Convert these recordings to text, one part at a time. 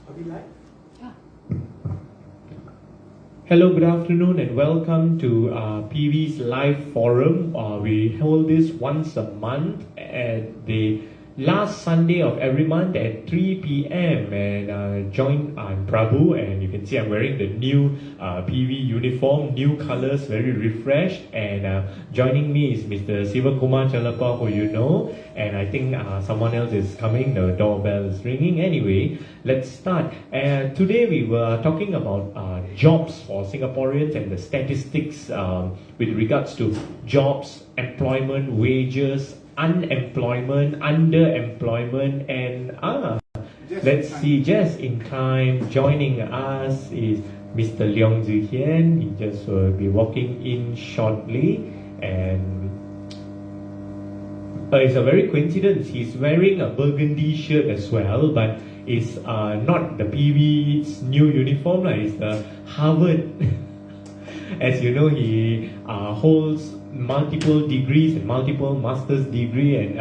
Are we live? Yeah. Hello, good afternoon, and welcome to PV's live forum. We hold this once a month at the last Sunday of every month at 3 p.m. And I'm Prabhu, and you can see I'm wearing the new PV uniform, new colors, very refreshed. And joining me is Mr. Sivakumar Chalapa, who you know, and I think someone else is coming. The doorbell is ringing. Anyway, let's start. Today we were talking about jobs for Singaporeans and the statistics with regards to jobs, employment, wages, unemployment, underemployment, and let's see, just in time, joining us is Mr. Leong Zi Hian. He just will be walking in shortly, and it's a very coincidence. He's wearing a burgundy shirt as well, but it's not the PV's new uniform. It's the Harvard. As you know, he holds multiple degrees and multiple master's degree, and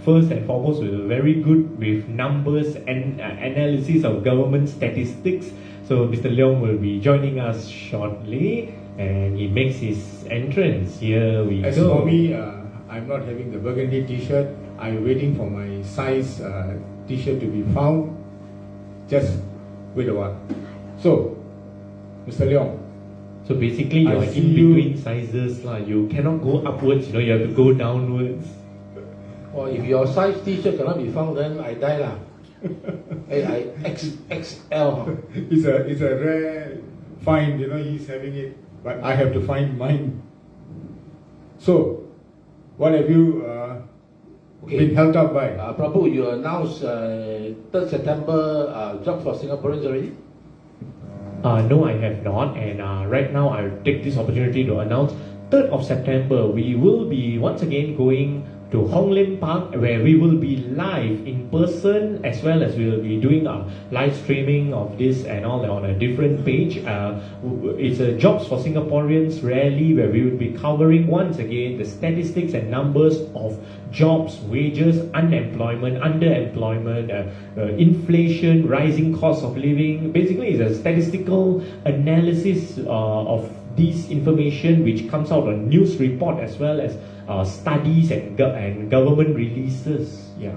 first and foremost, we're very good with numbers and analysis of government statistics. So Mr. Leong will be joining us shortly, and he makes his entrance. Here we As go. for me, I'm not having the burgundy t-shirt. I'm waiting for my size t-shirt to be found. Just wait a while. So, Mr. Leong. So basically, you're in between sizes. You cannot go upwards, you have to go downwards. Or if your size t-shirt cannot be found, then I die lah. Hey, XL. It's a rare find, he's having it. But I have to find mine. So, what have you been held up by? Prabhu, you announced 3rd September Jobs for Singaporeans already? No, I have not. And right now, I'll take this opportunity to announce 3rd of September, we will be once again going to Hong Lim Park, where we will be live in person, as well as we will be doing a live streaming of this and all on a different page. It's a Jobs for Singaporeans rally, where we will be covering once again the statistics and numbers of jobs, wages, unemployment, underemployment, inflation, rising cost of living. Basically, it's a statistical analysis of this information, which comes out on news report as well as studies and government releases. Yeah.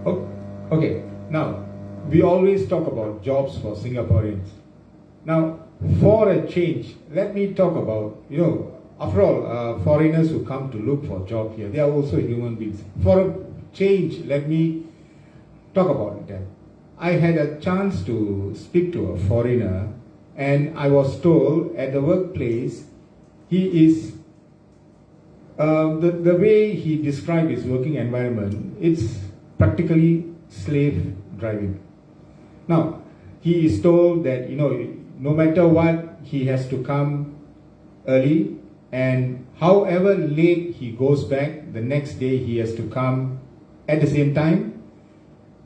Okay. Now, we always talk about jobs for Singaporeans. Now, for a change, let me talk about, after all, foreigners who come to look for a job here, they are also human beings. For a change, let me talk about them. I had a chance to speak to a foreigner, and I was told at the workplace, he is, the way he described his working environment, it's practically slave driving. Now, he is told that, no matter what, he has to come early, and however late he goes back, the next day he has to come at the same time,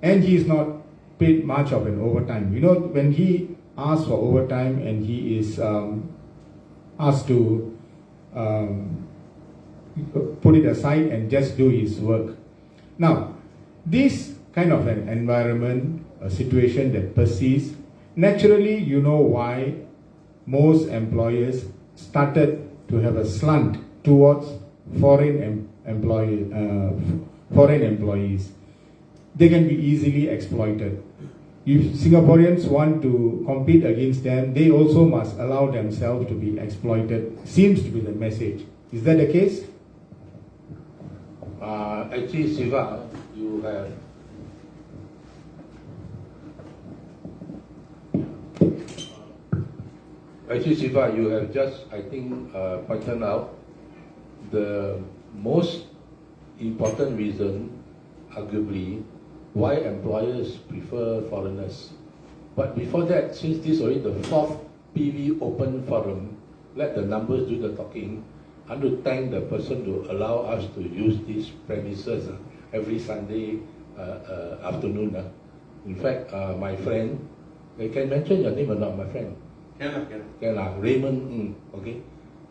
and he is not paid much of an overtime. When he asks for overtime and he is asked to put it aside and just do his work. Now, this kind of an environment, a situation that persists, naturally you know why most employers started to have a slant towards foreign employees. They can be easily exploited. If Singaporeans want to compete against them, they also must allow themselves to be exploited. Seems to be the message. Is that the case? Actually, Siva, you have just, I think, pointed out the most important reason, arguably, why employers prefer foreigners. But before that, since this is already the 4th PV Open Forum, let the numbers do the talking. I want to thank the person to allow us to use these premises every Sunday afternoon. In fact, my friend, I can mention your name or not, my friend? Can. Raymond, okay?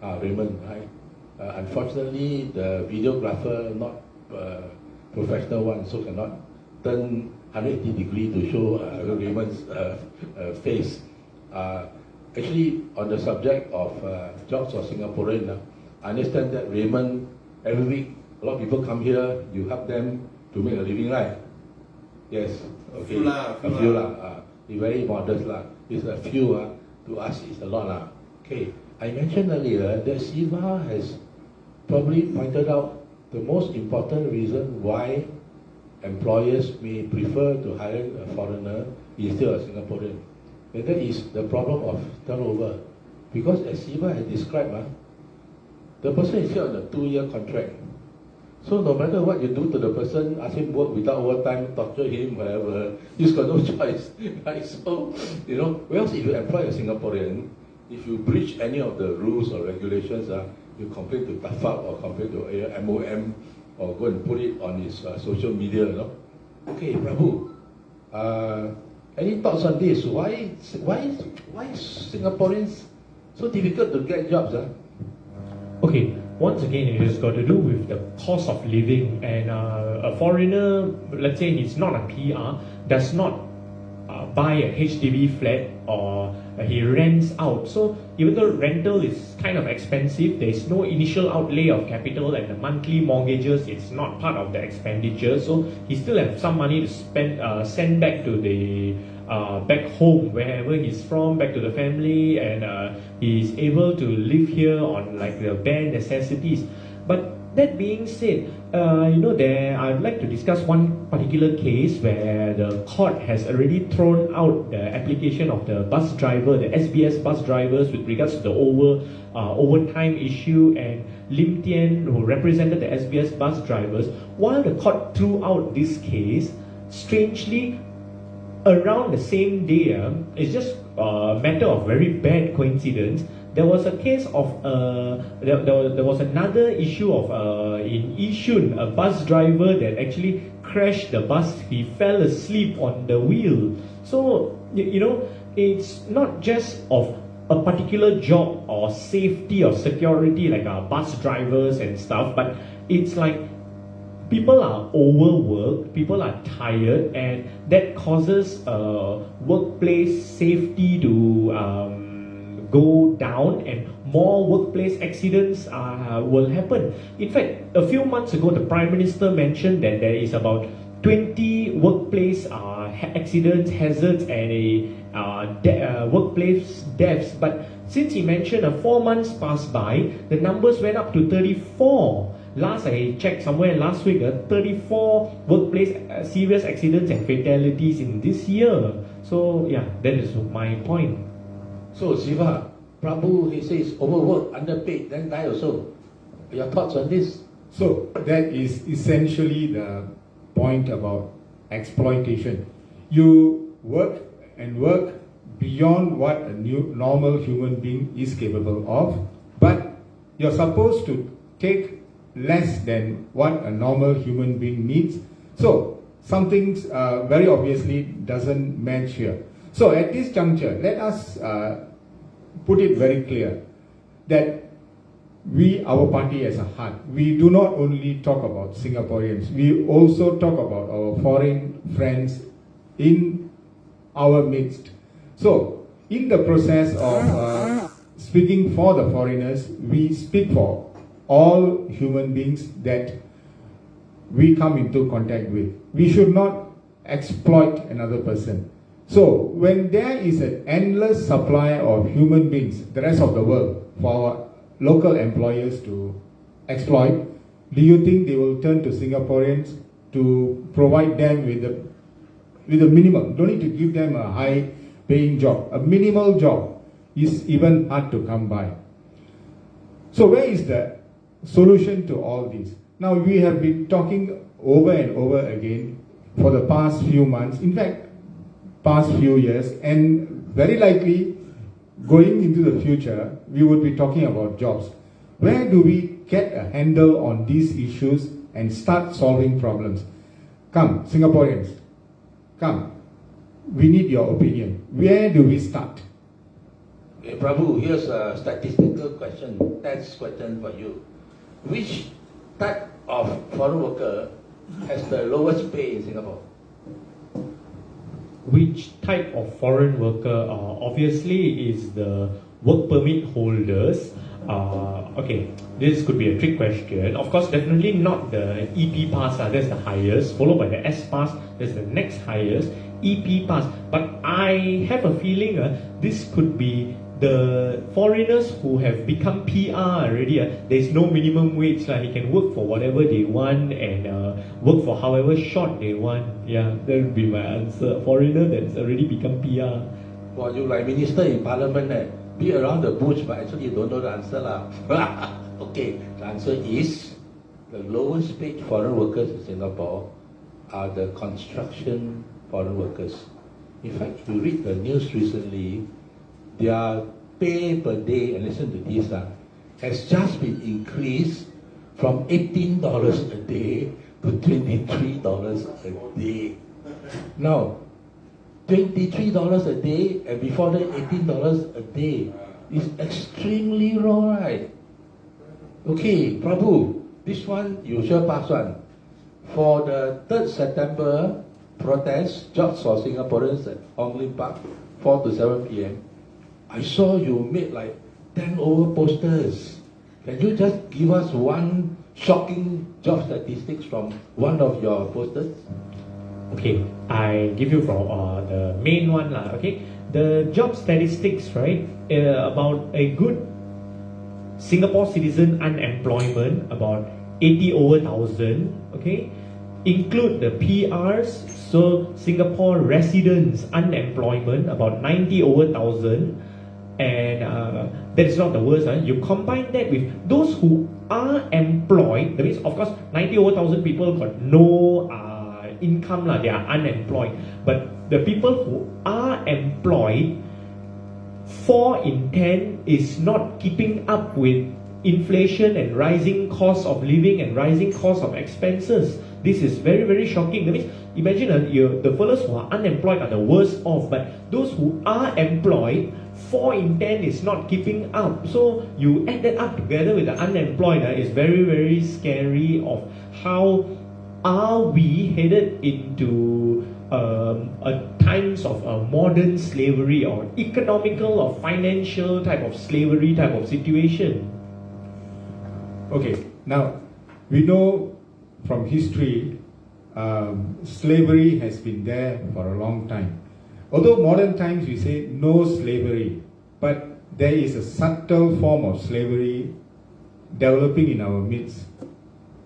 Raymond, hi. Unfortunately, the videographer, not professional one, so cannot turn 180 degrees to show Raymond's face. Actually, on the subject of jobs for Singaporean, I understand that Raymond, every week, a lot of people come here, you help them to make a living, right? Yes, okay. A few lah. It's very modest lah. It's a few, to us it's a lot lah. Okay, I mentioned earlier that Siva has probably pointed out the most important reason why employers may prefer to hire a foreigner instead of a Singaporean. And that is the problem of turnover. Because as Siva has described, the person is here on a 2-year contract. So no matter what you do to the person, ask him work without overtime, torture him, whatever, he's got no choice. Right? So, whereas if you employ a Singaporean, if you breach any of the rules or regulations, you complain to TAFAP or complain to MOM or go and put it on his social media. Okay, Prabhu, any thoughts on this? Why Singaporeans so difficult to get jobs? Okay, once again, it has got to do with the cost of living, and a foreigner, let's say he's not a PR, does not buy a HDB flat, or he rents out. So even though rental is kind of expensive, there is no initial outlay of capital, and the monthly mortgages, it's not part of the expenditure. So he still have some money to spend, send back to the back home, wherever he's from, back to the family, and he's able to live here on like the bare necessities. But that being said, I'd like to discuss one particular case where the court has already thrown out the application of the bus driver, the SBS bus drivers, with regards to the overtime issue, and Lim Tian, who represented the SBS bus drivers. While the court threw out this case, strangely, around the same day, it's just a matter of very bad coincidence. There was a case of there was another issue of in Yishun, a bus driver that actually crashed the bus. He fell asleep on the wheel. So it's not just of a particular job or safety or security like bus drivers and stuff, but it's like people are overworked, people are tired, and that causes workplace safety to go down, and more workplace accidents will happen. In fact, a few months ago, the Prime Minister mentioned that there is about 20 workplace accidents, hazards, and workplace deaths. But since he mentioned 4 months passed by, the numbers went up to 34. Last I checked somewhere last week, 34 workplace serious accidents and fatalities in this year. So yeah, that is my point. So Siva, Prabhu, he says overworked, underpaid, then die also. Your thoughts on this? So that is essentially the point about exploitation. You work and work beyond what a normal human being is capable of, but you're supposed to take less than what a normal human being needs. So something very obviously doesn't match here. So at this juncture, let us put it very clear that we, our party as a heart, we do not only talk about Singaporeans, we also talk about our foreign friends in our midst. So in the process of speaking for the foreigners, we speak for all human beings that we come into contact with. We should not exploit another person. So when there is an endless supply of human beings, the rest of the world, for our local employers to exploit, do you think they will turn to Singaporeans to provide them with a minimum? Don't need to give them a high paying job. A minimal job is even hard to come by. So where is the solution to all this? Now we have been talking over and over again for the past few months, in fact past few years, and very likely going into the future we would be talking about jobs. Where do we get a handle on these issues and start solving problems? Come, Singaporeans, come. We need your opinion. Where do we start? Okay, Prabhu, here's a statistical question, test question for you. Which type of foreign worker has the lowest pay in Singapore? Which type of foreign worker? Obviously, is the work permit holders. Okay, this could be a trick question. Of course, definitely not the EP pass. That's the highest, followed by the S pass. That's the next highest. EP pass. But I have a feeling this could be the foreigners who have become PR already. There's no minimum wage. He can work for whatever they want and work for however short they want. Yeah, that would be my answer. Foreigner that's already become PR. Well, you like minister in parliament, be around the bush, but actually you don't know the answer lah. Okay, the answer is the lowest paid foreign workers in Singapore are the construction foreign workers. In fact, if you read the news recently, their pay per day, and listen to this, has just been increased from $18 a day to $23 a day. Now, $23 a day, and before that $18 a day is extremely low, right? Okay, Prabhu, this one you sure pass one. For the 3rd September protest, Jobs for Singaporeans at Hong Lim Park, 4 to 7 p.m., I saw you made like 10 over posters. Can you just give us one shocking job statistics from one of your posters? Okay, I give you from the main one lah. Okay, the job statistics, right? About a good Singapore citizen unemployment, about 80 over 1,000. Okay, include the PRs, so Singapore residents unemployment about 90 over 1,000. And that is not the worst. You combine that with those who are employed. That means, of course, 90 over 1,000 people got no income, they are unemployed. But the people who are employed, 4 in 10 is not keeping up with inflation and rising costs of living and rising costs of expenses. This is very, very shocking. That means, imagine the fellows who are unemployed are the worst off, but those who are employed, 4 in 10 is not keeping up. So you add that up together with the unemployed, is very, very scary of how are we headed into times of modern slavery or economical or financial type of slavery type of situation. Okay, now we know from history, slavery has been there for a long time. Although modern times we say no slavery, but there is a subtle form of slavery developing in our midst,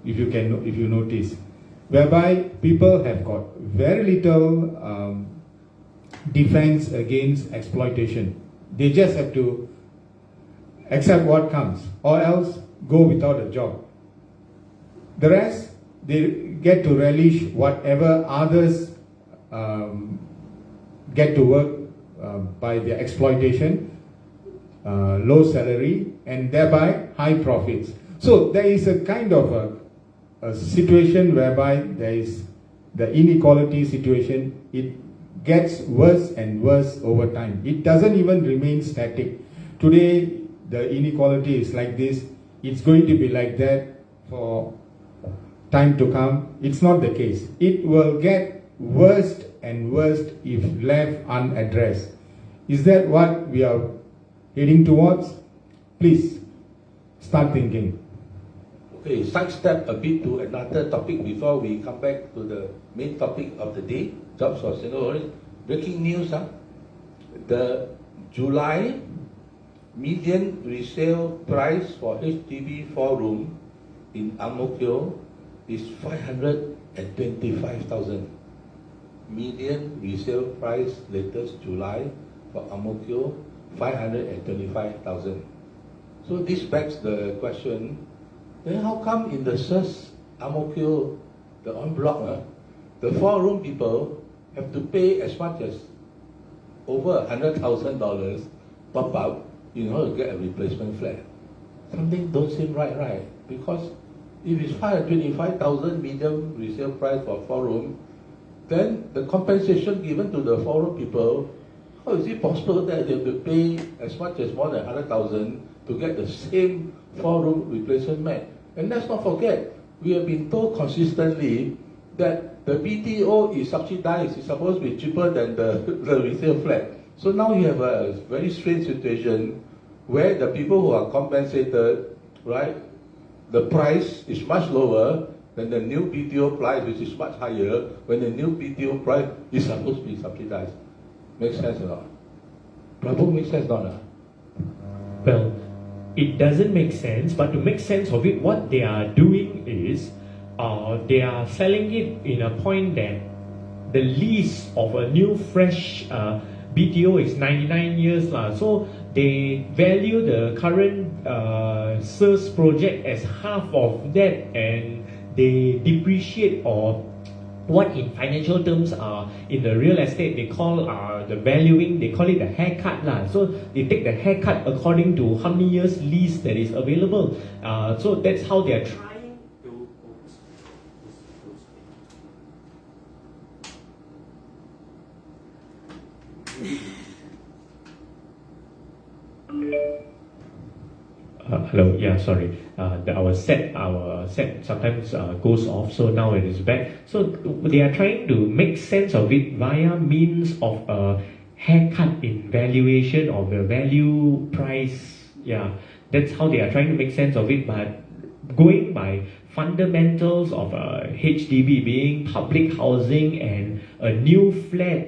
if you notice, whereby people have got very little defense against exploitation. They just have to accept what comes, or else go without a job. The rest, they get to relish whatever others get to work by their exploitation, low salary, and thereby high profits. So there is a kind of a situation whereby there is the inequality situation. It gets worse and worse over time. It doesn't even remain static. Today, the inequality is like this. It's going to be like that for time to come. It's not the case. It will get worse and worse if left unaddressed. Is that what we are heading towards? Please start thinking. Okay, sidestep a bit to another topic before we come back to the main topic of the day, jobs for Singaporeans. Breaking news, the July median resale price for HDB 4-room in Ang Mo Kio is 525,000. Median resale price latest July for Ang Mo Kio, 525,000. So this begs the question, then how come in the SERS Ang Mo Kio, the en bloc, the 4-room people have to pay as much as over $100,000 top up in order to get a replacement flat? Something don't seem right? Because if it's 525,000 median resale price for 4-room, then the compensation given to the 4-room people, how is it possible that they have to pay as much as more than 100,000 to get the same 4-room replacement mat? And let's not forget, we have been told consistently that the BTO is subsidized, it's supposed to be cheaper than the resale flat. So now you have a very strange situation where the people who are compensated, right, the price is much lower than the new BTO price, which is much higher, when the new BTO price is supposed to be subsidized. Makes sense or not? Prabhu, makes sense or not? Well, it doesn't make sense, but to make sense of it, what they are doing is they are selling it in a point that the lease of a new fresh BTO is 99 years. So they value the current SIRS project as half of that, and they depreciate, or what in financial terms in the real estate they call the valuing, they call it the haircut. So they take the haircut according to how many years lease that is available. So that's how they are trying to... Hello, yeah, sorry. Our set sometimes goes off, so now it is back. So they are trying to make sense of it via means of a haircut in valuation of the value price. Yeah, that's how they are trying to make sense of it. But going by fundamentals of HDB being public housing, and a new flat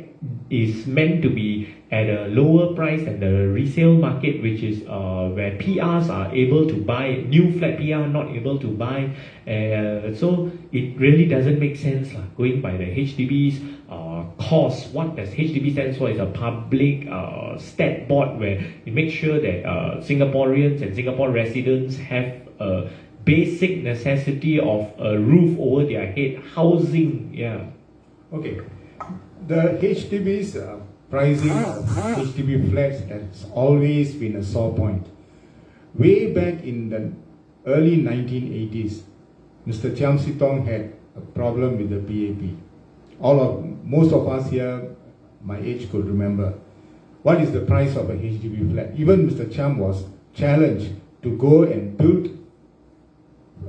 is meant to be at a lower price than the resale market, which is where PRs are able to buy, new flat PR not able to buy. So it really doesn't make sense going by the HDB's cost. What does HDB stand for? Is a public stat board where it makes sure that Singaporeans and Singapore residents have a basic necessity of a roof over their head, housing. Yeah. Okay. The HDB's pricing of HDB flats has always been a sore point. Way back in the early 1980s, Mr. Chiam Sitong had a problem with the PAP. Most of us here, my age, could remember. What is the price of a HDB flat? Even Mr. Chiam was challenged to go and build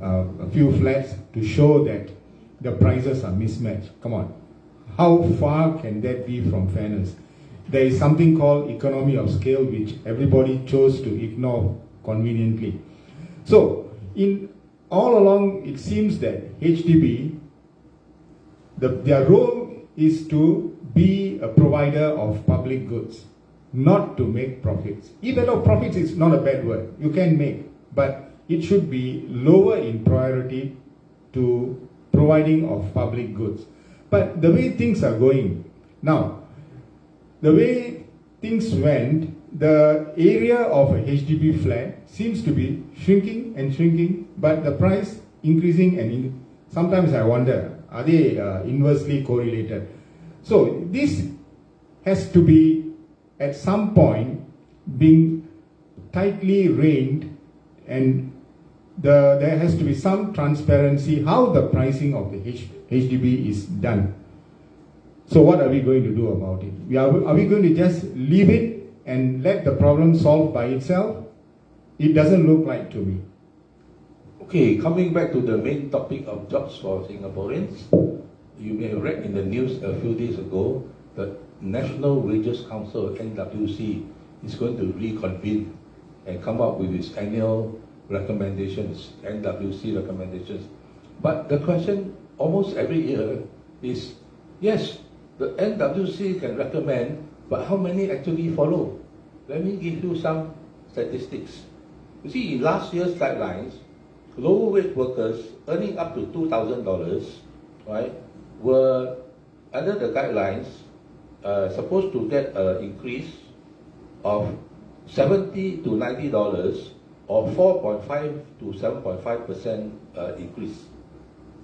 a few flats to show that the prices are mismatched. Come on. How far can that be from fairness? There is something called economy of scale, which everybody chose to ignore conveniently. So, all along, it seems that HDB, their role is to be a provider of public goods, not to make profits. Even though profits is not a bad word, you can make, but it should be lower in priority to providing of public goods. But the way things are going now, the way things went, the area of a HDB flat seems to be shrinking and shrinking, but the price increasing, and sometimes I wonder, are they inversely correlated? So this has to be at some point being tightly reined, and there has to be some transparency how the pricing of the HDB is done. So what are we going to do about it? Are we going to just leave it and let the problem solve by itself? It doesn't look like to me. Okay, coming back to the main topic of jobs for Singaporeans, you may have read in the news a few days ago that National Wages Council, NWC, is going to reconvene and come up with its annual recommendations, NWC recommendations. But the question almost every year is, yes, the NWC can recommend, but how many actually follow? Let me give you some statistics. You see, in last year's guidelines, lower wage workers earning up to $2,000, right, were under the guidelines supposed to get an increase of $70 to $90, or 4.5 to 7.5% increase.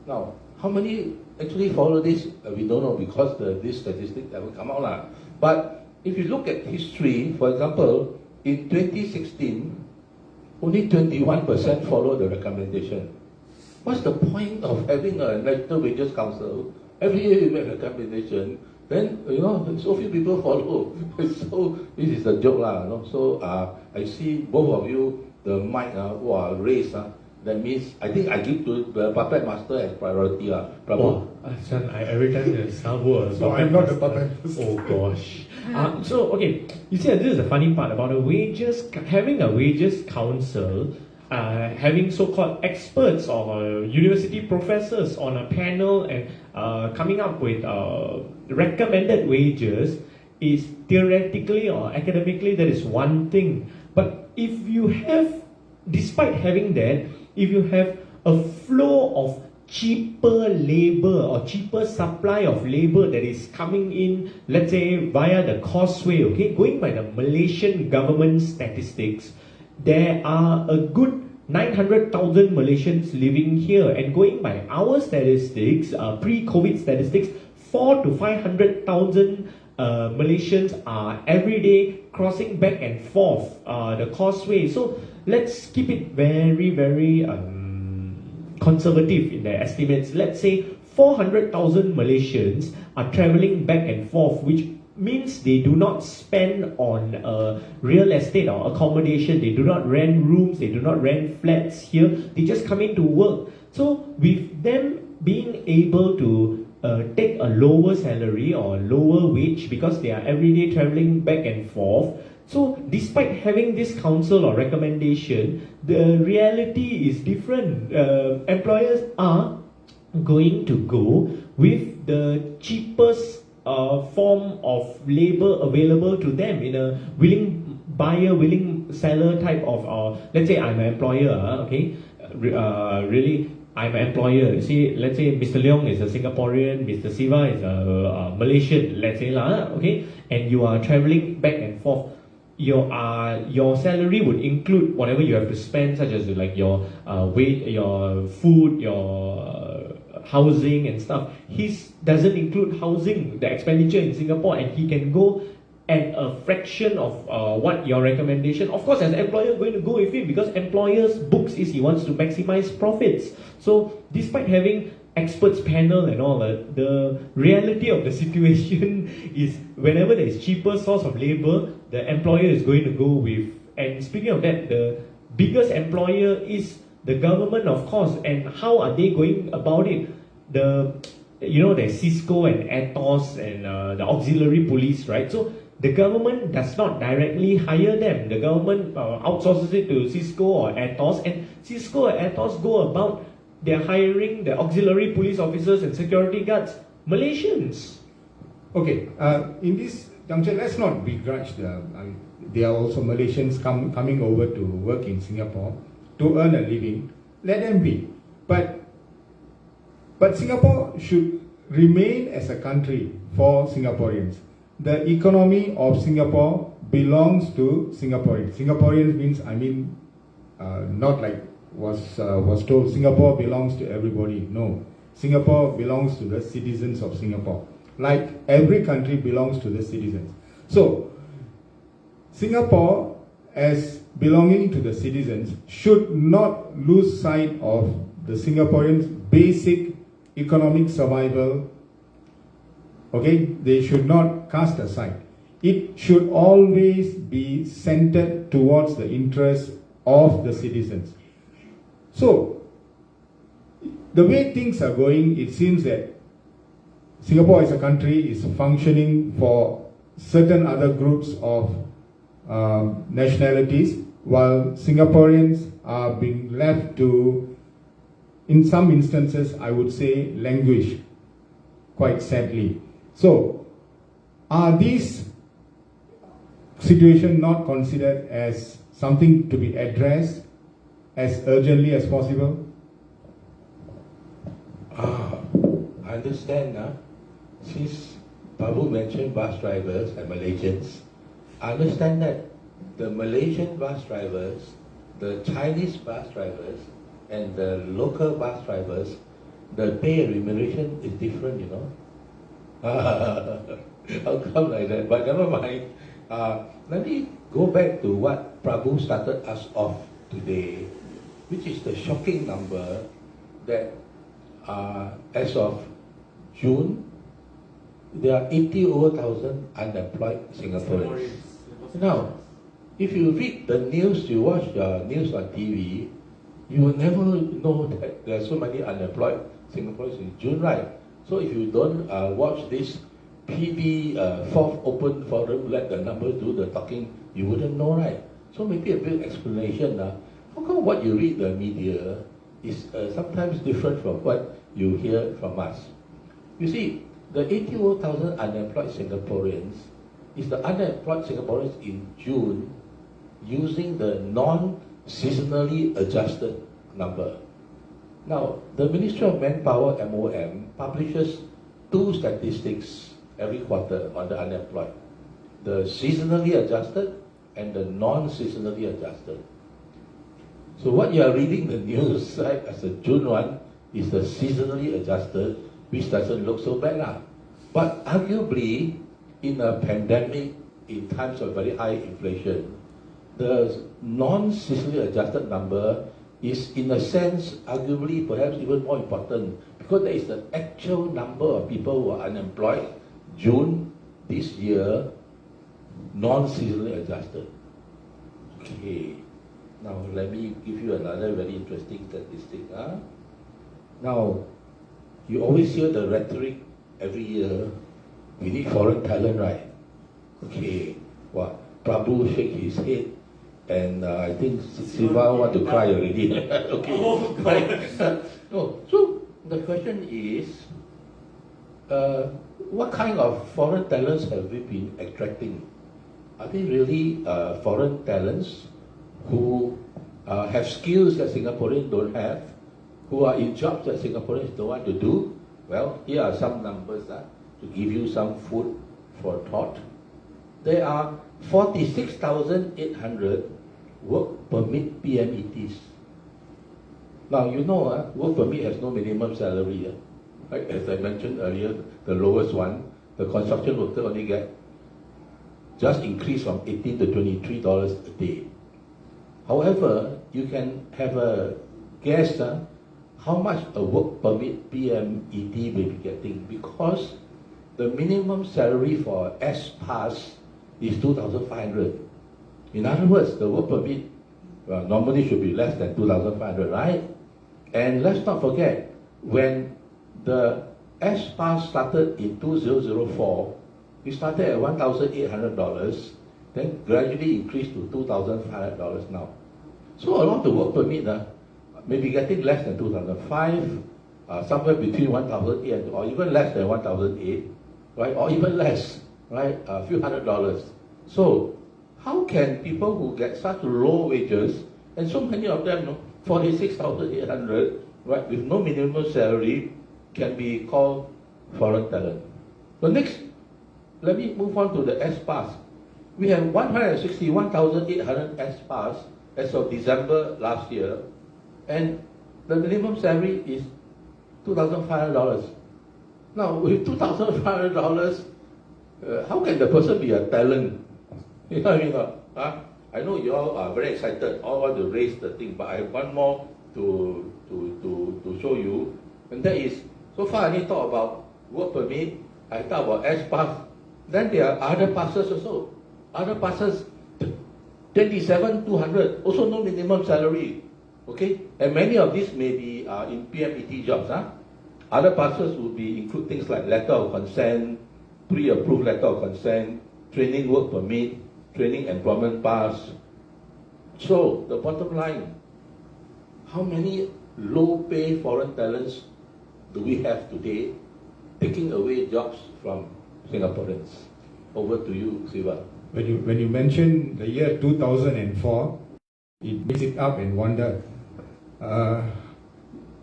Now, how many actually follow this? We don't know, because this statistic haven't come out. But if you look at history, for example, in 2016, only 21% follow the recommendation. What's the point of having a National Wages Council? Every year you make a recommendation, then, so few people follow. So this is a joke. So I see both of you, the mic raised. That means I think I give to the puppet master as priority, Prabhu. Son, every time there's Salvo, So I'm not the puppet master. Oh gosh. So okay, you see, this is the funny part about having a wages council, having so-called experts or university professors on a panel and coming up with recommended wages is theoretically or academically that is one thing. But despite having that, if you have a flow of cheaper labor or cheaper supply of labor that is coming in, let's say via the causeway, okay, going by the Malaysian government statistics, there are a good 900,000 Malaysians living here, and going by our statistics, pre-COVID statistics, 4 to 500,000 Malaysians are every day crossing back and forth the causeway. So let's keep it very, very conservative in their estimates. Let's say 400,000 Malaysians are traveling back and forth, which means they do not spend on real estate or accommodation. They do not rent rooms. They do not rent flats here. They just come in to work. So with them being able to take a lower salary or lower wage because they are every day traveling back and forth. So despite having this council or recommendation, the reality is different. Employers are going to go with the cheapest form of labor available to them in a willing buyer, willing seller type of, let's say I'm an employer, okay, really, I'm an employer. You see, let's say Mr. Leong is a Singaporean, Mr. Siva is a Malaysian, let's say okay, and you are traveling back and forth. Your salary would include whatever you have to spend, such as like your your food, your housing and stuff. His doesn't include housing, the expenditure in Singapore, and he can go at a fraction of what your recommendation. Of course, as an employer, going to go with him because employer's books is he wants to maximize profits. So, despite having experts panel and all that, the reality of the situation is whenever there is cheaper source of labor, the employer is going to go with. And speaking of that, the biggest employer is the government, of course. And how are they going about it? There's Cisco and Atos and the auxiliary police, right? So the government does not directly hire them. The government outsources it to Cisco or Atos, and Cisco or Atos go about they're hiring the auxiliary police officers and security guards, Malaysians. Okay, in this juncture, let's not begrudge there are also Malaysians coming over to work in Singapore to earn a living. Let them be. But Singapore should remain as a country for Singaporeans. The economy of Singapore belongs to Singaporeans. Singaporeans means, not like was told Singapore belongs to everybody. No, Singapore belongs to the citizens of Singapore. Like every country belongs to the citizens. So, Singapore as belonging to the citizens should not lose sight of the Singaporeans' basic economic survival. Okay, they should not cast aside. It should always be centered towards the interests of the citizens. So, the way things are going, it seems that Singapore as a country is functioning for certain other groups of nationalities, while Singaporeans are being left to, in some instances, I would say, languish, quite sadly. So, are these situations not considered as something to be addressed as urgently as possible? I understand now. Since Babu mentioned bus drivers and Malaysians, I understand that the Malaysian bus drivers, the Chinese bus drivers, and the local bus drivers, the pay and remuneration is different, you know. How come like that? But never mind. Let me go back to what Prabhu started us off today, which is the shocking number that as of June, there are 80,000 unemployed Singaporeans. Now, if you read the news, you watch the news on TV, you will never know that there are so many unemployed Singaporeans in June, right? So if you don't watch this PB fourth open forum, let the numbers do the talking, you wouldn't know, right? So maybe a bit explanation. How come what you read the media is sometimes different from what you hear from us? You see, the 80,000 unemployed Singaporeans is the unemployed Singaporeans in June using the non-seasonally adjusted number. Now, the Ministry of Manpower, MOM, publishes two statistics every quarter on the unemployed. The seasonally adjusted and the non-seasonally adjusted. So what you are reading the news, right, as a June one, is the seasonally adjusted, which doesn't look so bad lah. But arguably, in a pandemic, in times of very high inflation, the non-seasonally adjusted number is, in a sense, arguably perhaps even more important, because there is the actual number of people who are unemployed June this year, non-seasonally adjusted. Okay, now let me give you another very interesting statistic. Now, you always hear the rhetoric every year, we need foreign talent, right? Okay, well, Prabhu shake his head, and I think Siva want to cry already. Okay, right. No, so the question is, what kind of foreign talents have we been attracting? Are they really foreign talents who have skills that Singaporeans don't have, who are in jobs that Singaporeans don't want to do? Well, here are some numbers to give you some food for thought. There are 46,800 work permit PMETs. Now, you know, work permit has no minimum salary. Right? As I mentioned earlier, the lowest one, the construction worker only get just increased from $18 to $23 a day. However, you can have a guess how much a work permit PMET may be getting, because the minimum salary for S-Pass is 2,500. In other words, the work permit normally should be less than 2,500, right? And let's not forget, when the S-Pass started in 2004, we started at $1,800, then gradually increased to $2,500 now. So a lot of the work permit may be getting less than 2,500, somewhere between 1,800 or even less than 1,800, right? Or even less, right? A few $100s. So how can people who get such low wages, and so many of them, 46,800, right, with no minimum salary, can be called foreign talent? The next, let me move on to the S-Pass. We have 161,800 S-Pass as of December last year, and the minimum salary is $2,500. Now, with $2,500, how can the person be a talent? You know what I mean? I know you all are very excited, all want to raise the thing, but I have one more to show you, and that is, so far I need to talk about work permit, I talk about S-Pass, then there are other passes also. Other passes, 27,200, also no minimum salary. Okay? And many of these may be in PMET jobs. Other passes would include things like letter of consent, pre-approved letter of consent, training work permit, training employment pass. So, the bottom line, how many low-pay foreign talents do we have today taking away jobs from Singaporeans? Over to you, Siva. When you mention the year 2004, it makes it up and wonder,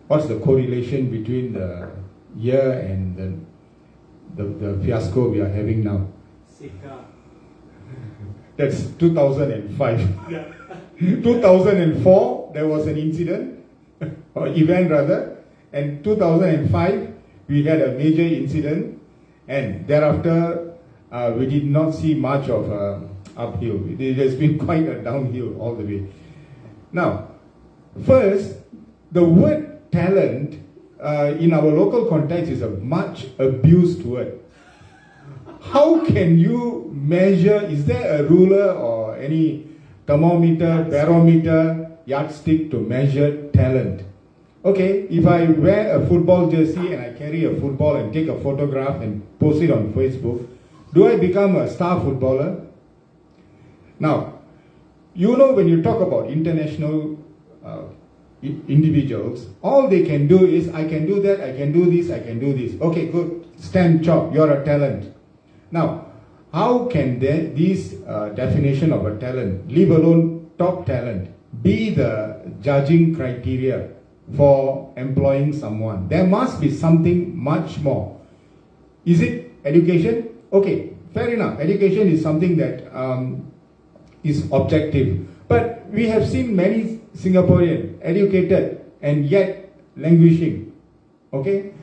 what's the correlation between the year and the fiasco we are having now? That's 2005. 2004, there was an incident, or event rather, and 2005, we had a major incident, and thereafter, we did not see much of uphill. It has been quite a downhill all the way. Now, first, the word talent in our local context is a much abused word. How can you measure, is there a ruler or any thermometer, barometer, yardstick to measure talent. Okay, if I wear a football jersey and I carry a football and take a photograph and post it on Facebook, do I become a star footballer? Now, you know, when you talk about international individuals, all they can do is, I can do that, I can do this, I can do this. Okay, good, stand chop, you're a talent. Now, how can this definition of a talent, leave alone top talent, be the judging criteria for employing someone? There must be something much more. Is it education? Okay, fair enough. Education is something that is objective. But we have seen many Singaporeans educated and yet languishing. Okay?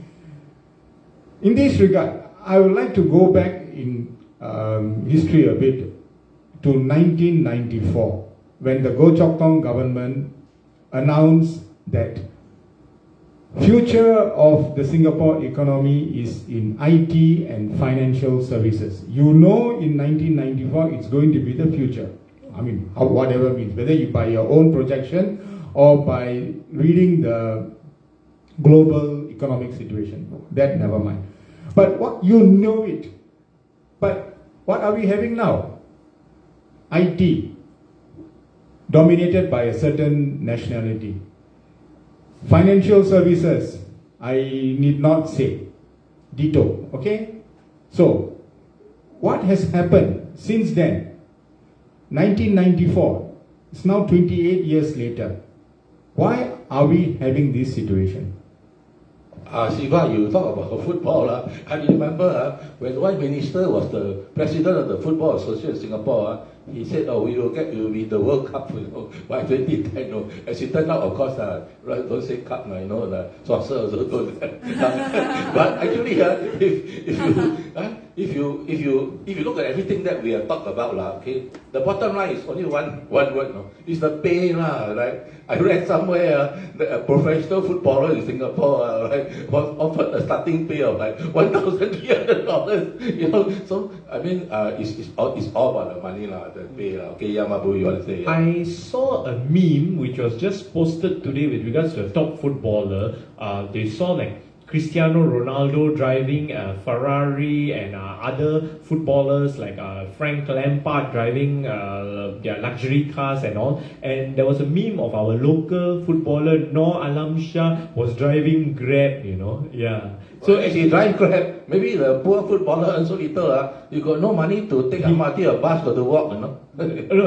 In this regard, I would like to go back in history a bit to 1994, when the Goh Chok Tong government announced that future of the Singapore economy is in IT and financial services. You know, in 1994, it's going to be the future. I mean, whatever means, whether you by your own projection or by reading the global economic situation, that never mind. But what you know it. But what are we having now? IT, dominated by a certain nationality. Financial services, I need not say. Ditto, okay? So, what has happened since then? 1994, it's now 28 years later. Why are we having this situation? Siva, you talk about football. I remember when one minister was the president of the Football Association of Singapore, he said, we will be the World Cup, by 2010. As it turned out, of course, don't say cup, the saucer also don't. But actually, if you look at everything that we have talked about, okay, the bottom line is only one word, it's the pay, right? I read somewhere that a professional footballer in Singapore was offered a starting pay of like $1,300. So I mean, it's all about the money, the pay. Okay, Yamabu, you want to say? Yeah? I saw a meme which was just posted today with regards to a top footballer. They saw like Cristiano Ronaldo driving a Ferrari and other footballers like Frank Lampard driving their luxury cars and all. And there was a meme of our local footballer Noor Alam Shah was driving Grab, Yeah. So as he drive Grab, maybe the poor footballer earns so little, you got no money to take MRT or bus or to walk, No,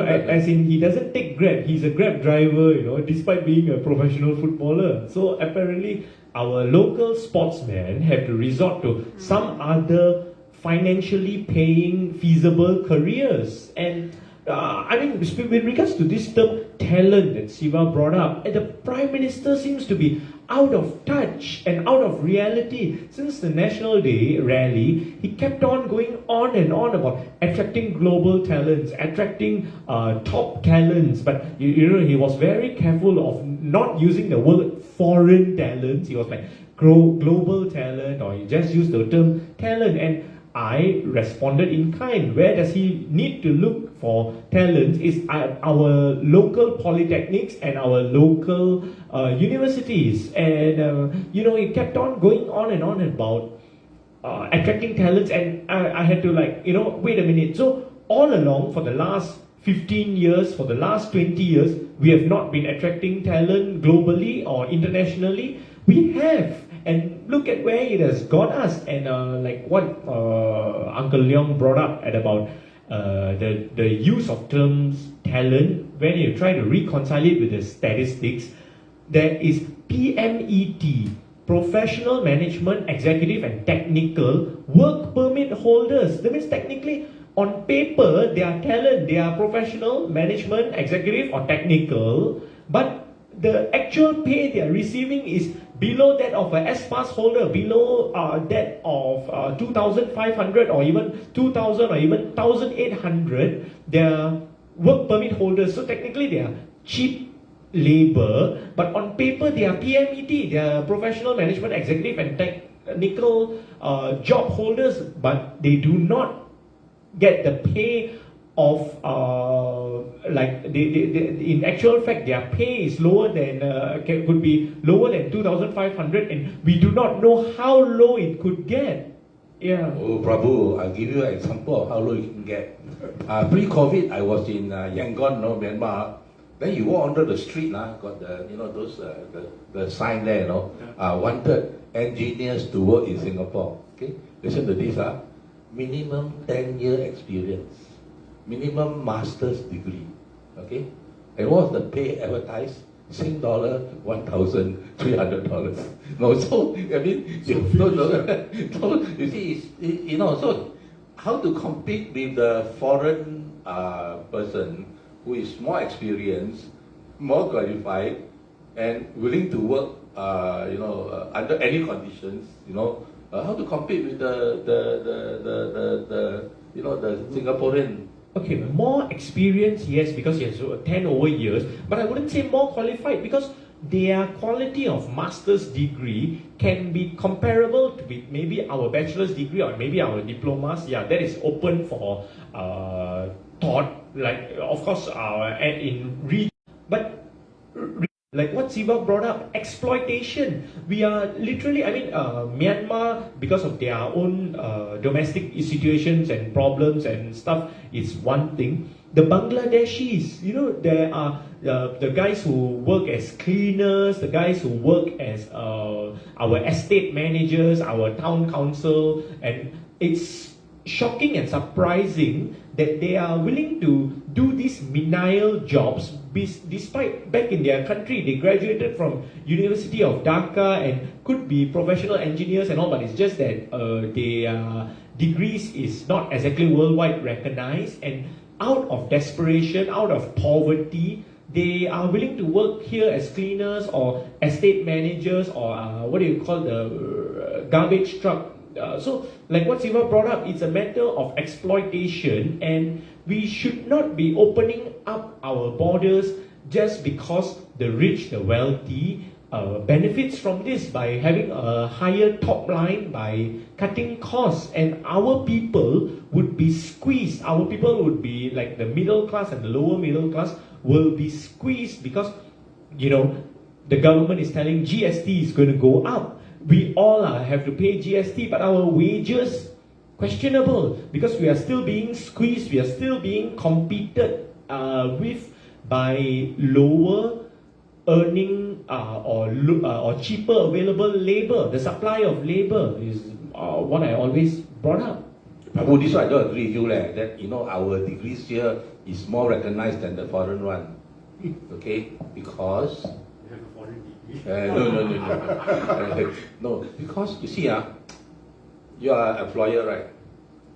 as in he doesn't take Grab. He's a Grab driver, despite being a professional footballer. So apparently, our local sportsmen have to resort to some other financially paying feasible careers. And with regards to this term talent that Siva brought up, the Prime Minister seems to be out of touch and out of reality. Since the National Day rally, he kept on going on and on about attracting global talents, attracting top talents. But he was very careful of not using the word foreign talents. He was like global talent, or he just used the term talent. And I responded in kind. Where does he need to look for talent is our local polytechnics and our local universities. And, he kept on going on and on about attracting talents. And I had to wait a minute. So all along for the last 15 years, for the last 20 years, we have not been attracting talent globally or internationally. We have. And look at where it has got us. And like what Uncle Leong brought up at about the use of terms talent, when you try to reconcile it with the statistics, there is PMET, Professional Management, Executive and Technical Work Permit holders. That means technically, on paper, they are talent, they are professional, management, executive or technical, but the actual pay they are receiving is below that of a S-Pass holder, below that of 2,500 or even 2,000 or even 1,800. They are work permit holders. So technically they are cheap labor, but on paper they are PMET, they are professional management, executive and technical job holders, but they do not get the pay of in actual fact their pay is lower than could be lower than 2,500, and we do not know how low it could get. Yeah. Oh, Prabhu, I'll give you an example of how low you can get. Pre-COVID, I was in Yangon, no, Myanmar. Then you walk onto the street, got the those the sign there, wanted engineers to work in Singapore. Okay, listen to this, minimum 10-year experience, minimum master's degree. Okay, and what's the pay advertised? Sing dollar $1,300. No, so I mean, so you see, so how to compete with the foreign person who is more experienced, more qualified, and willing to work, under any conditions, how to compete with the Singaporean. Okay, more experience, yes, because he has 10 over years, but I wouldn't say more qualified, because their quality of master's degree can be comparable with maybe our bachelor's degree or maybe our diplomas. Yeah, that is open for thought, like, of course, but like what Siva brought up, exploitation. We are literally, Myanmar, because of their own domestic situations and problems and stuff, is one thing. The Bangladeshis, there are the guys who work as cleaners, the guys who work as our estate managers, our town council, and it's shocking and surprising that they are willing to do these menial jobs despite back in their country they graduated from University of Dhaka and could be professional engineers and all, but it's just that their degrees is not exactly worldwide recognized, and out of desperation, out of poverty, they are willing to work here as cleaners or estate managers or what do you call the garbage truck. So, like what Siva brought up, it's a matter of exploitation, and we should not be opening up our borders just because the rich, the wealthy, benefits from this by having a higher top line, by cutting costs, and our people would be squeezed. Our people would be like the middle class and the lower middle class will be squeezed because, the government is telling GST is going to go up. We all have to pay GST, but our wages, questionable, because we are still being squeezed, we are still being competed with by lower earning or cheaper available labor. The supply of labor is what I always brought up. Prabhu, this one I don't agree with you, that our degrees here is more recognized than the foreign one. Okay, because no, because you see, you are an employer, right?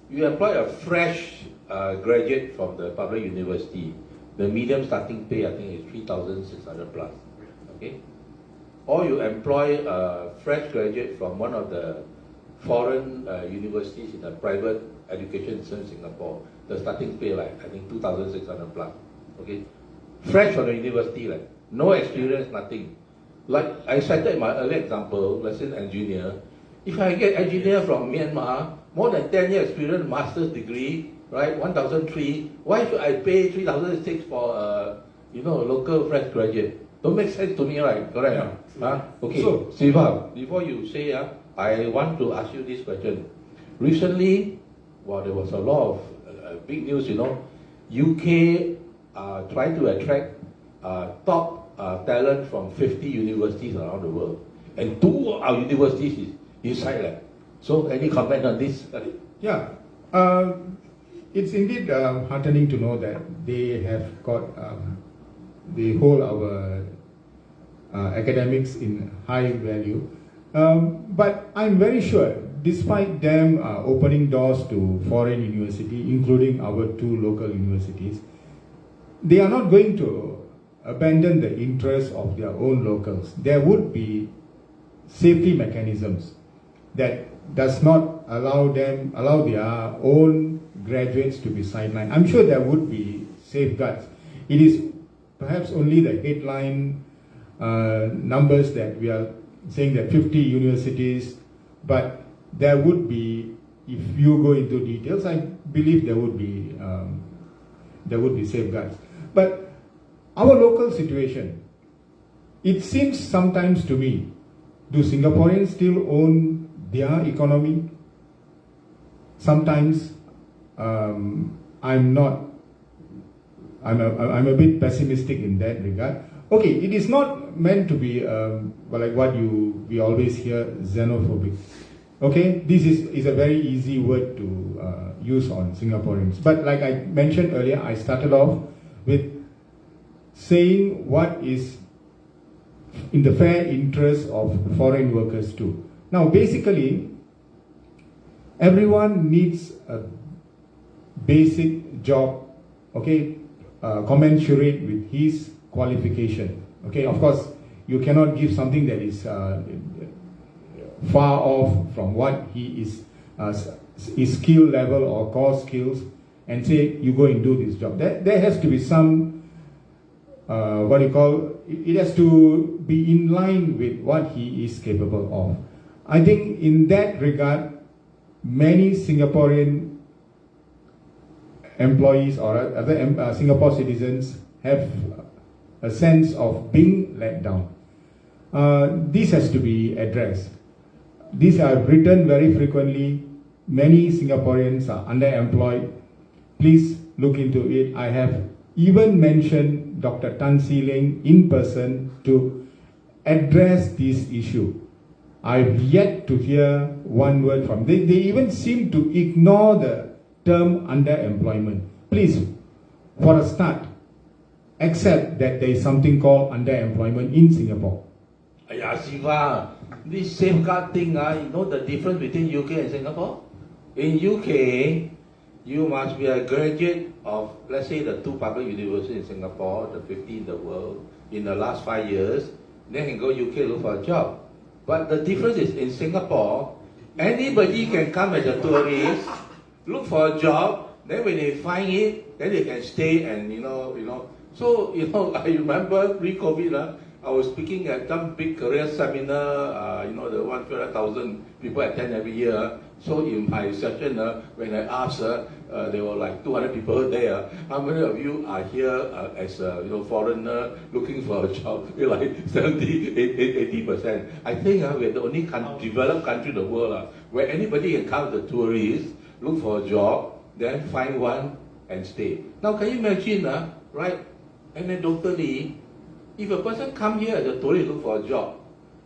You employ a fresh graduate from the public university. The medium starting pay, I think, is 3,600 plus. Okay, or you employ a fresh graduate from one of the foreign universities in the private education system in Singapore. The starting pay, I think, 2,600 plus. Okay, fresh from the university, no experience, nothing. Like I cited my earlier example, let's say engineer. If I get engineer from Myanmar, more than 10 years experience, master's degree, right, 1,003, why should I pay 3,006 for a local fresh graduate? Don't make sense to me, right? Correct? Yeah. Okay, so Siva, before you say, I want to ask you this question. Recently, there was a lot of big news, UK trying to attract top talent from 50 universities around the world, and 2 of our universities is inside. So, any comment on this? Yeah, it's indeed heartening to know that they have got, they hold our academics in high value. But I'm very sure, despite them opening doors to foreign university, including our 2 local universities, they are not going to abandon the interests of their own locals. There would be safety mechanisms that does not allow their own graduates to be sidelined. I'm sure there would be safeguards. It is perhaps only the headline numbers that we are saying that 50 universities, but there would be, if you go into details, I believe there would be there would be safeguards. But our local situation, it seems sometimes to me, do Singaporeans still own their economy? Sometimes I'm a bit pessimistic in that regard. Okay, it is not meant to be like what we always hear, xenophobic. Okay, this is a very easy word to use on Singaporeans. But like I mentioned earlier, I started off with saying what is in the fair interest of foreign workers too. Now, basically, everyone needs a basic job, okay, commensurate with his qualification. Okay, of course, you cannot give something that is far off from what he is, his skill level or core skills, and say you go and do this job. There has to be some it has to be in line with what he is capable of. I think in that regard, many Singaporean employees or other Singapore citizens have a sense of being let down. This has to be addressed. These are written very frequently. Many Singaporeans are underemployed. Please look into it. I have even mentioned Dr. Tan See Leng in person to address this issue. I've yet to hear one word from them. They even seem to ignore the term underemployment. Please, for a start, accept that there is something called underemployment in Singapore. Siva, this safeguard thing, you know the difference between UK and Singapore? In UK, you must be a graduate of, let's say, the 2 public universities in Singapore, the 50 in the world, in the last 5 years, then can go UK look for a job. But the difference is in Singapore, anybody can come as a tourist, look for a job, then when they find it, then they can stay and, So, I remember pre-COVID, I was speaking at some big career seminar, the 100,000 people attend every year. So in my session, when I asked, there were like 200 people there. How many of you are here as a foreigner looking for a job? We're like 70, 80%. I think we're the only developed country in the world where anybody can come as a tourist, look for a job, then find one and stay. Now can you imagine, right? Anecdotally, if a person come here as a tourist look for a job,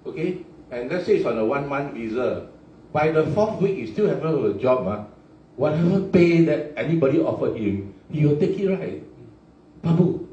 okay, and let's say it's on a 1-month visa, by the 4th week he still haven't have a job, whatever pay that anybody offer him, he will take it, right? Babu.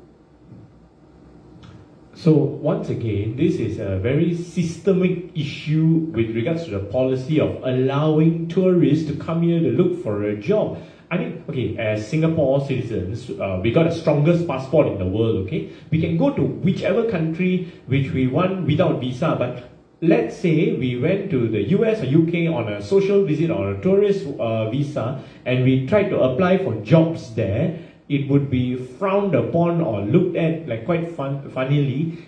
So once again, this is a very systemic issue with regards to the policy of allowing tourists to come here to look for a job. I mean, okay, as Singapore citizens, we got the strongest passport in the world, okay? We can go to whichever country which we want without visa, but let's say we went to the US or UK on a social visit or a tourist visa, and we tried to apply for jobs there, it would be frowned upon or looked at like quite funnily.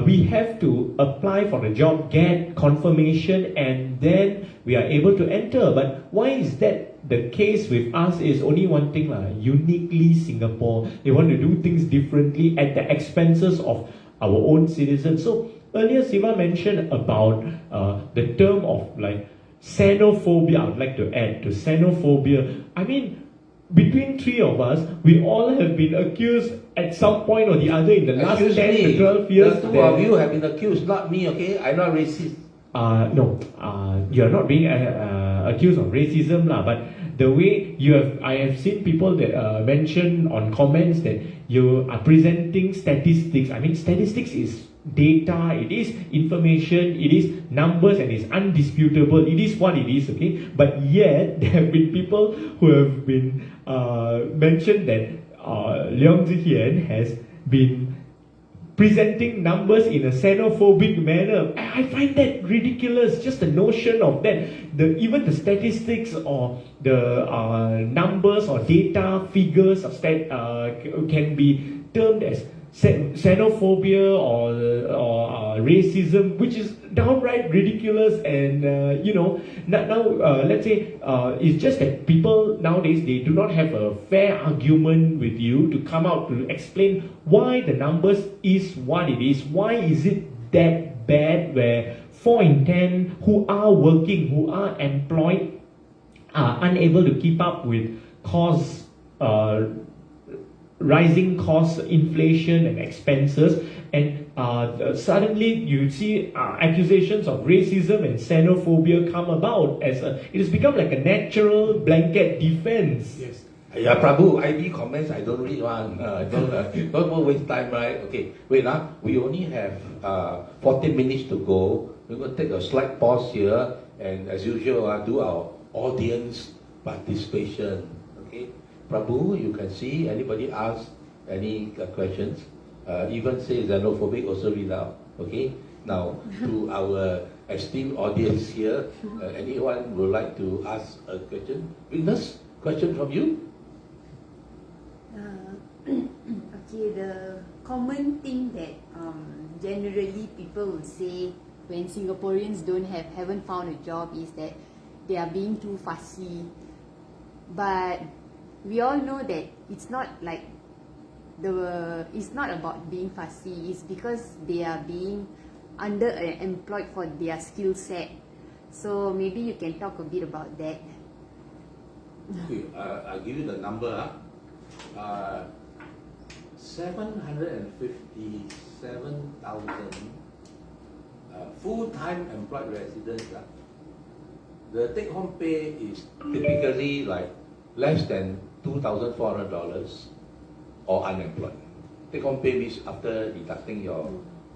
We have to apply for the job, get confirmation, and then we are able to enter. But why is that the case with us? Is only one thing, uniquely Singapore. They want to do things differently at the expenses of our own citizens. So earlier Siva mentioned about the term of like xenophobia. I would like to add to xenophobia. I mean, between 3 of us, we all have been accused at some point or the other in the last 10 to 12 years. The 2 of you have been accused, not me, okay? I'm not racist. No, you're not being accused of racism, but the way I have seen people that mention on comments that you are presenting statistics. I mean, statistics is data, it is information, it is numbers, and it's undisputable. It is what it is, okay? But yet, there have been people who have been mentioned that Leong Zi Hian has been presenting numbers in a xenophobic manner. I find that ridiculous. Just the notion of that, even the statistics or the numbers or data figures of can be termed as xenophobia or racism, which is downright ridiculous. And let's say it's just that people nowadays, they do not have a fair argument with you to come out to explain why the numbers is what it is. Why is it that bad where 4 in 10 who are working, who are employed, are unable to keep up with costs, rising costs, inflation and expenses, and suddenly you see accusations of racism and xenophobia come about as it has become like a natural blanket defense. Yes. Yeah, Prabhu, IB comments I don't read one. Don't waste time, right? Okay, wait now. We only have 14 minutes to go. We're going to take a slight pause here, and as usual, do our audience participation. Okay, Prabhu, you can see anybody ask any questions, even say xenophobic, also read out. Okay, now to our esteemed audience here, anyone would like to ask a question? Witness, question from you? Okay, the common thing that generally people will say when Singaporeans haven't found a job is that they are being too fussy. But we all know that it's not about being fussy. It's because they are being underemployed for their skill set. So maybe you can talk a bit about that. Okay, I'll give you the number. 757,000 full-time employed residents. The take-home pay is typically like less than $2,400 or unemployed. Take-home pay means after deducting your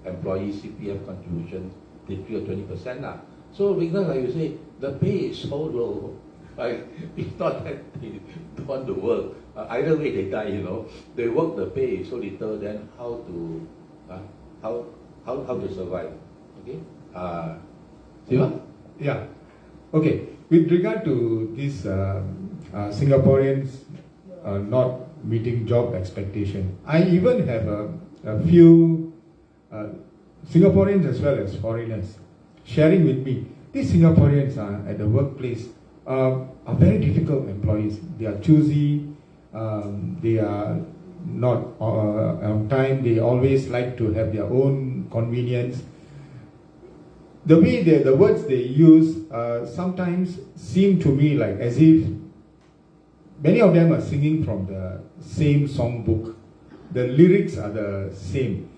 employee CPF contribution, 3 or 20%. So because like you say, the pay is so low. Like, it's not that they don't want to work. Either way they die, They work, the pay is so little, then how to survive? Okay? Siva? Yeah. Okay. With regard to these Singaporeans not meeting job expectation, I even have a few Singaporeans as well as foreigners sharing with me. These Singaporeans at the workplace are very difficult employees. They are choosy. They are not on time. They always like to have their own convenience. The way the words they use sometimes seem to me like as if many of them are singing from the same songbook. The lyrics are the same.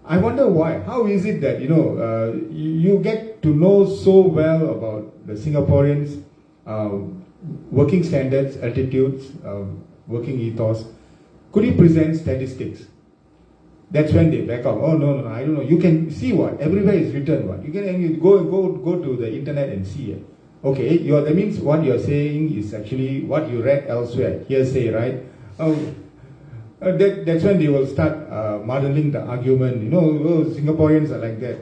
I wonder why. How is it that you get to know so well about the Singaporeans' working standards, attitudes, working ethos? Could you present statistics? That's when they back up. Oh no, I don't know. You can see what everywhere is written. What you can go to the internet and see it. Okay, that means what you're saying is actually what you read elsewhere. Hearsay, right? That's when they will start modeling the argument. Singaporeans are like that.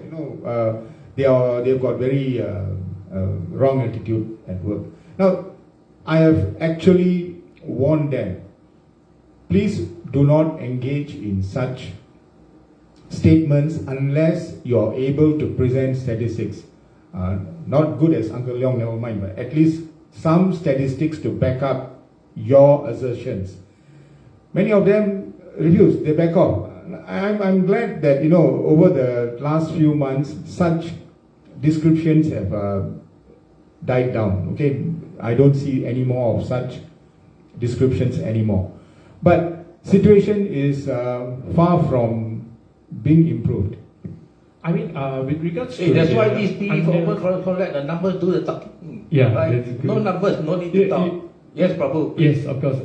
They've got very wrong attitude at work. Now, I have actually warned them. Please do not engage in such statements unless you're able to present statistics. Not good as Uncle Leong, never mind, but at least some statistics to back up your assertions. Many of them refuse, they back off. I'm glad that, over the last few months, such descriptions have died down. Okay, I don't see any more of such descriptions anymore. But situation is far from being improved. I mean, with regards to... that's why these TV let the numbers do the talking. Yeah. Right? No numbers, no need to talk. Yes, Prabhu. Yes, of course.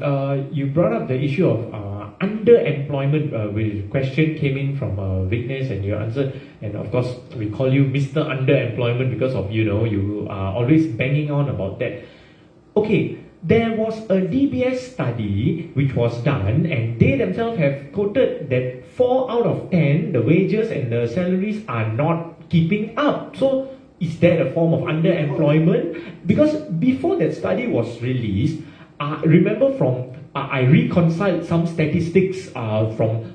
You brought up the issue of underemployment, which question came in from Vignesh, and you answered. And of course, we call you Mr. Underemployment because of, you are always banging on about that. Okay, there was a DBS study which was done, and they themselves have quoted that 4 out of 10, the wages and the salaries are not keeping up. So, is that a form of underemployment? Because before that study was released, remember I reconciled some statistics from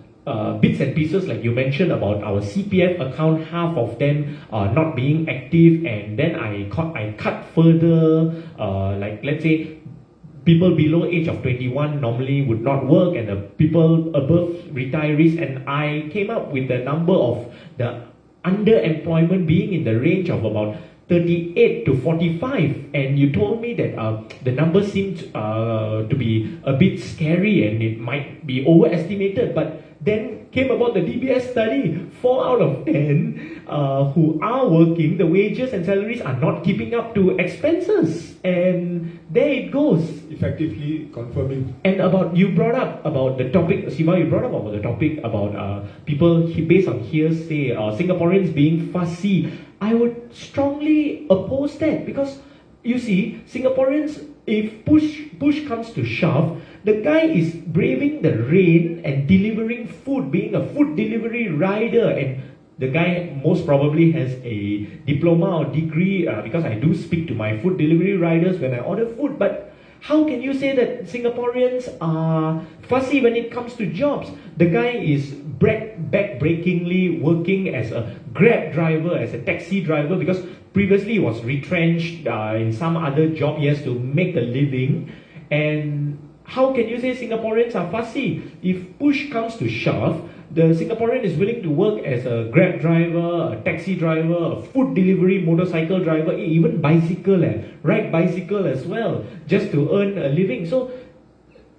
bits and pieces, like you mentioned about our CPF account, half of them not being active, and then I cut further, like let's say people below age of 21 normally would not work, and the people above retirees, and I came up with the number of the underemployment being in the range of about 38 to 45, and you told me that the number seemed to be a bit scary and it might be overestimated, but then came about the DBS study. 4 out of 10 who are working, the wages and salaries are not keeping up to expenses, and there it goes. Effectively confirming. And you brought up about the topic, Siva, you brought up about the topic about people based on hearsay, Singaporeans being fussy. I would strongly oppose that, because you see, Singaporeans, if push comes to shove, the guy is braving the rain and delivering food, being a food delivery rider, and the guy most probably has a diploma or degree, because I do speak to my food delivery riders when I order food. But how can you say that Singaporeans are fussy when it comes to jobs? The guy is back-breakingly working as a Grab driver, as a taxi driver, because previously he was retrenched in some other job. He has to make a living. And how can you say Singaporeans are fussy? If push comes to shove, the Singaporean is willing to work as a Grab driver, a taxi driver, a food delivery motorcycle driver, even ride bicycle as well, just to earn a living. So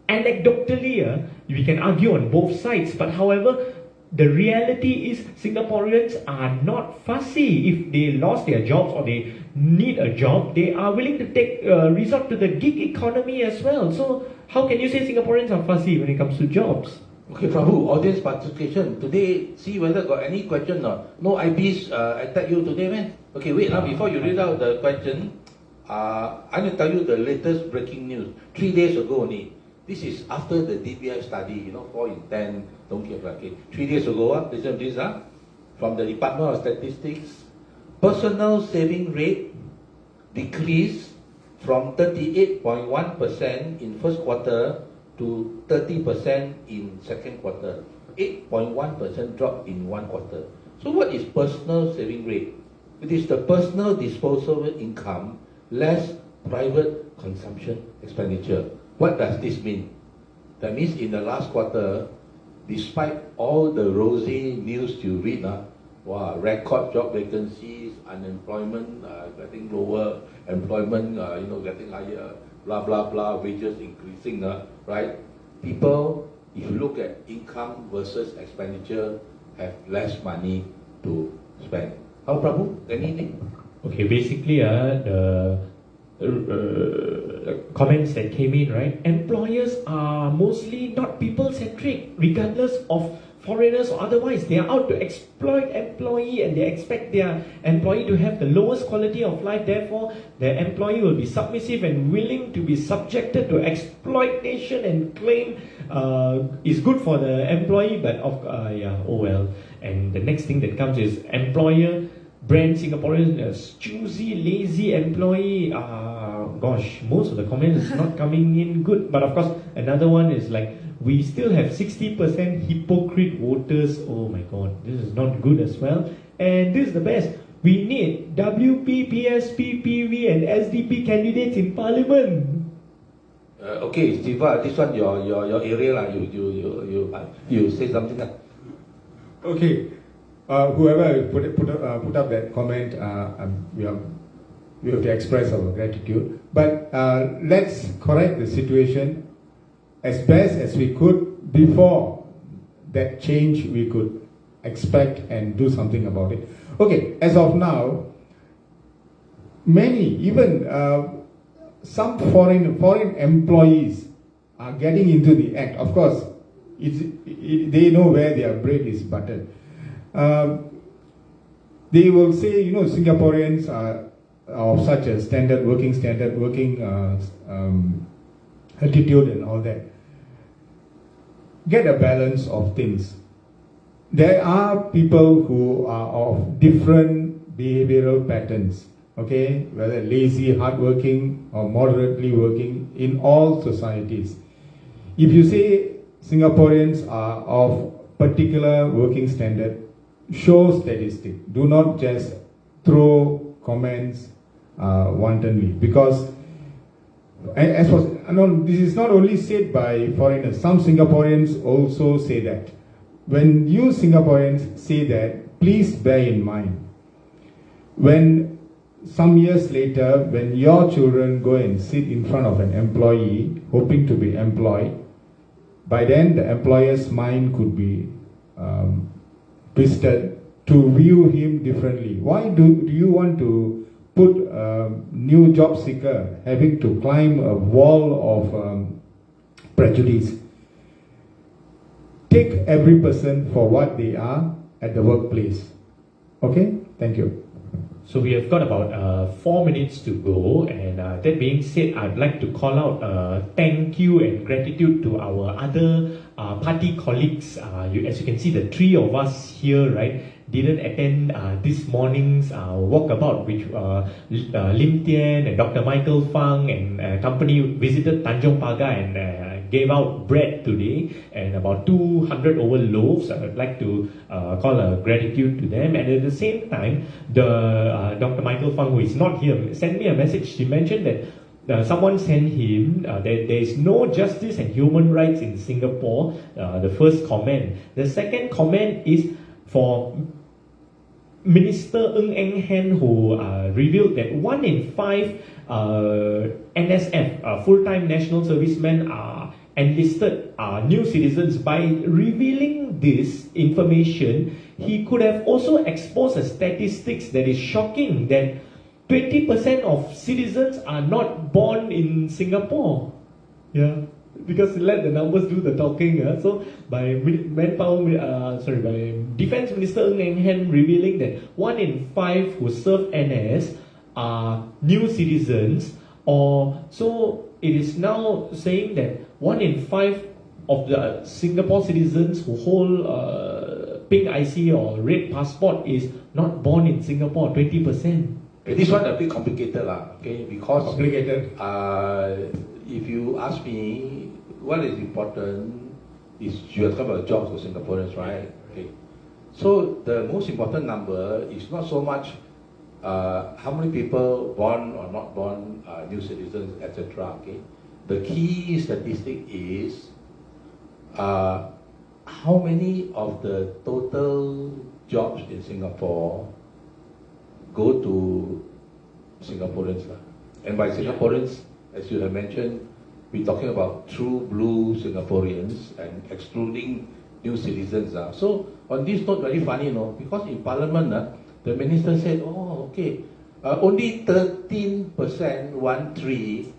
anecdotally, we can argue on both sides, but however, the reality is Singaporeans are not fussy. If they lost their jobs or they need a job, they are willing to take resort to the gig economy as well. So how can you say Singaporeans are fussy when it comes to jobs? Okay, Prabhu, audience participation. Today, see whether got any question or no IBs attack you today, man. Okay, wait, now before you read out the question, I'm going to tell you the latest breaking news. 3 days ago only. This is after the DBS study, 4 in 10, don't care, okay. 3 days ago, listen to this, from the Department of Statistics, personal saving rate decreased from 38.1% in first quarter to 30% in second quarter. 8.1% drop in 1 quarter. So what is personal saving rate? It is the personal disposable income less private consumption expenditure. What does this mean? That means in the last quarter, despite all the rosy news you read, record job vacancies, unemployment getting lower, employment getting higher, blah blah blah, wages increasing, right? People, if you look at income versus expenditure, have less money to spend. How, Prabhu? Anything? Okay, basically, the comments that came in, right? Employers are mostly not people-centric, regardless of foreigners or otherwise. They are out to exploit employee, and they expect their employee to have the lowest quality of life. Therefore, their employee will be submissive and willing to be subjected to exploitation and claim is good for the employee, but oh well. And the next thing that comes is employer brand Singaporeans as choosy, lazy employee. Gosh, most of the comments is not coming in good. But of course, another one is like, we still have 60% hypocrite voters. Oh my god, this is not good as well. And this is the best. We need WP, PSP, PV and SDP candidates in parliament. Okay, Siva, this one your area lah. You say something lah. Okay, whoever put up that comment, we have to express our gratitude. But let's correct the situation as best as we could before that change we could expect and do something about it. Okay, as of now, many, even some foreign employees are getting into the act. Of course, they know where their bread is buttered. They will say, Singaporeans are of such a working attitude and all that. Get a balance of things. There are people who are of different behavioral patterns, okay, whether lazy, hardworking, or moderately working in all societies. If you say Singaporeans are of particular working standard, show statistics. Do not just throw comments wantonly, because as was, this is not only said by foreigners. Some Singaporeans also say that. When you Singaporeans say that, please bear in mind, when some years later, when your children go and sit in front of an employee hoping to be employed, by then the employer's mind could be twisted to view him differently. Why do you want to put a new job seeker having to climb a wall of prejudice? Take every person for what they are at the workplace. Okay? Thank you. So we have got about 4 minutes to go, and that being said, I'd like to call out thank you and gratitude to our other party colleagues. As you can see, the three of us here, right, didn't attend this morning's walkabout, which Lim Tian and Dr. Michael Fang and company visited Tanjong Pagar and gave out bread today and about 200 over loaves. I would like to call a gratitude to them. And at the same time, the Dr. Michael Fang, who is not here, sent me a message. She mentioned that someone sent him that there is no justice and human rights in Singapore. The first comment. The second comment is for Minister Ng Eng Hen, who revealed that 1 in 5 NSF, full-time national servicemen, are enlisted new citizens. By revealing this information, he could have also exposed a statistics that is shocking, that 20% of citizens are not born in Singapore. Yeah, because let the numbers do the talking. So by by Defence Minister Ng Eng Hen revealing that 1 in 5 who serve NS are new citizens, or so it is now saying that 1 in 5 of the Singapore citizens who hold pink IC or red passport is not born in Singapore, 20%. This one a bit complicated lah, okay? Because Complicated. If you ask me, what is important is you are talking about jobs for Singaporeans, right? Okay. So the most important number is not so much how many people born or not born new citizens, etc. Okay. The key statistic is how many of the total jobs in Singapore go to Singaporeans. And by Singaporeans, as you have mentioned, we're talking about true blue Singaporeans and excluding new citizens. So on this note, very funny, because in Parliament, the minister said, only 13%,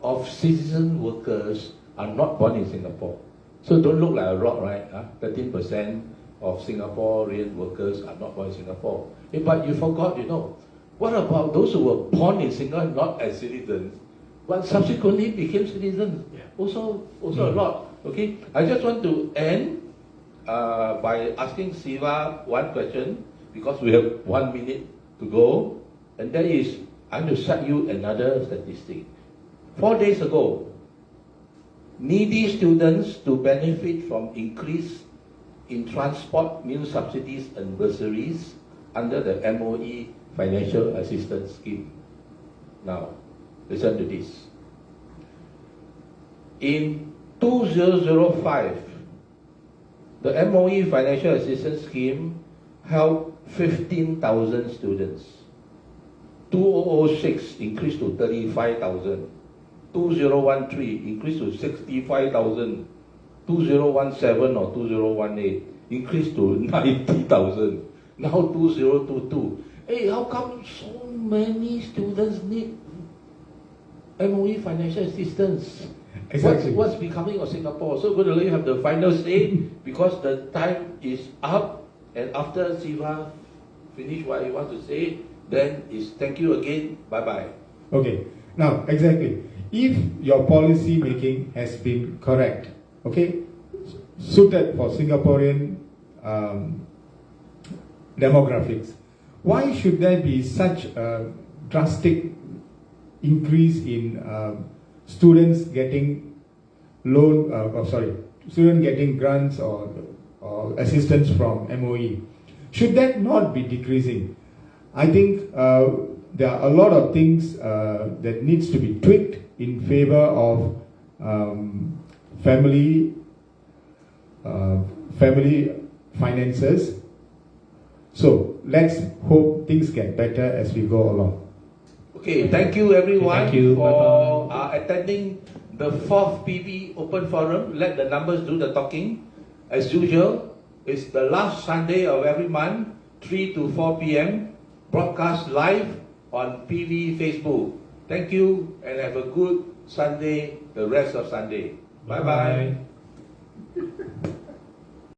of citizen workers are not born in Singapore. So don't look like a rock, right? 13% of Singaporean workers are not born in Singapore. But you forgot, what about those who were born in Singapore not as citizens, but subsequently became citizens? Yeah. Also a lot. Okay, I just want to end by asking Siva one question, because we have 1 minute to go, and that is, I'm going to cite you another statistic. 4 days ago, needy students to benefit from increase in transport meal subsidies and bursaries under the MOE Financial Assistance Scheme. Now, listen to this. In 2005, the MOE Financial Assistance Scheme helped 15,000 students. 2006 increased to 35,000. 2013 increased to 65,000. 2017 or 2018 increased to 90,000. Now 2022. Hey, how come so many students need MOE financial assistance? Exactly. What's becoming of Singapore? So we're going to have the final say, because the time is up, and after Siva finish what he wants to say, then is thank you again, bye-bye. Okay. Now, exactly. If your policy making has been correct, okay, suited for Singaporean demographics, why should there be such a drastic increase in students getting students getting grants or or assistance from MOE. Should that not be decreasing? I think there are a lot of things that needs to be tweaked in favor of family finances. So let's hope things get better as we go along. Okay, thank you everyone Thank you. for Bye-bye. attending the 4th PV Open Forum. Let the numbers do the talking. As usual, it's the last Sunday of every month, 3 to 4 p.m. broadcast live on PV Facebook. Thank you and have a good Sunday, the rest of Sunday. Bye-bye. Bye.